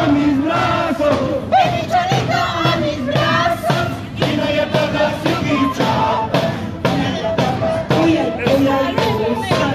mis brazos. Ven mi cholito a mis brazos. Y no hay atrás y chapa. Oye, ella gusta.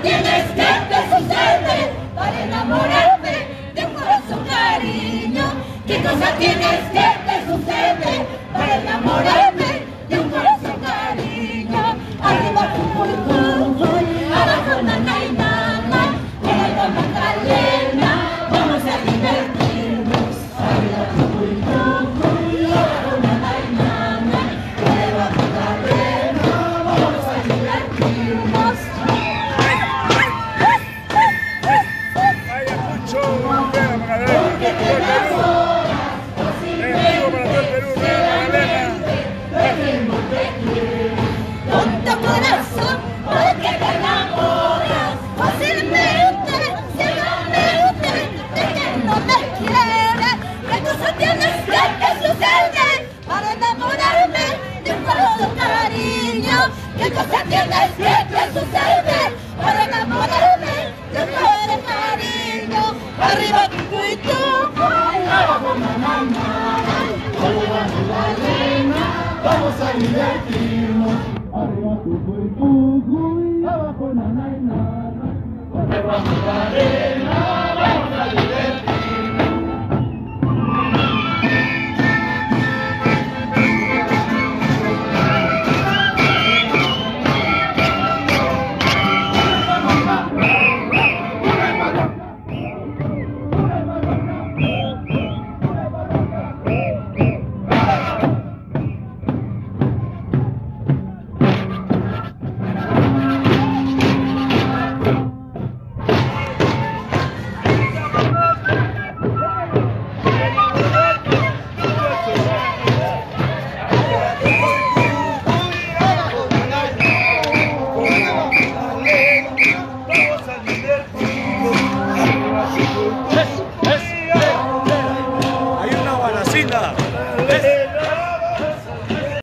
Tienes que te sucede para enamorarte de un corazón cariño. ¿Qué cosa tienes que te sucede para enamorarte de un corazón cariño? Arriba tu abajo nana y nana, arriba Magdalena, vamos a divertirnos. Arriba tu abajo nana y nana, arriba Magdalena, vamos a divertirnos. ¿Qué cosa tienes que te sucede para enamorarme de un corazón cariño? Arriba tu abajo mamá, arriba Magdalena, vamos a divertirnos. Arriba tu abajo nana y nana, arriba Magdalena.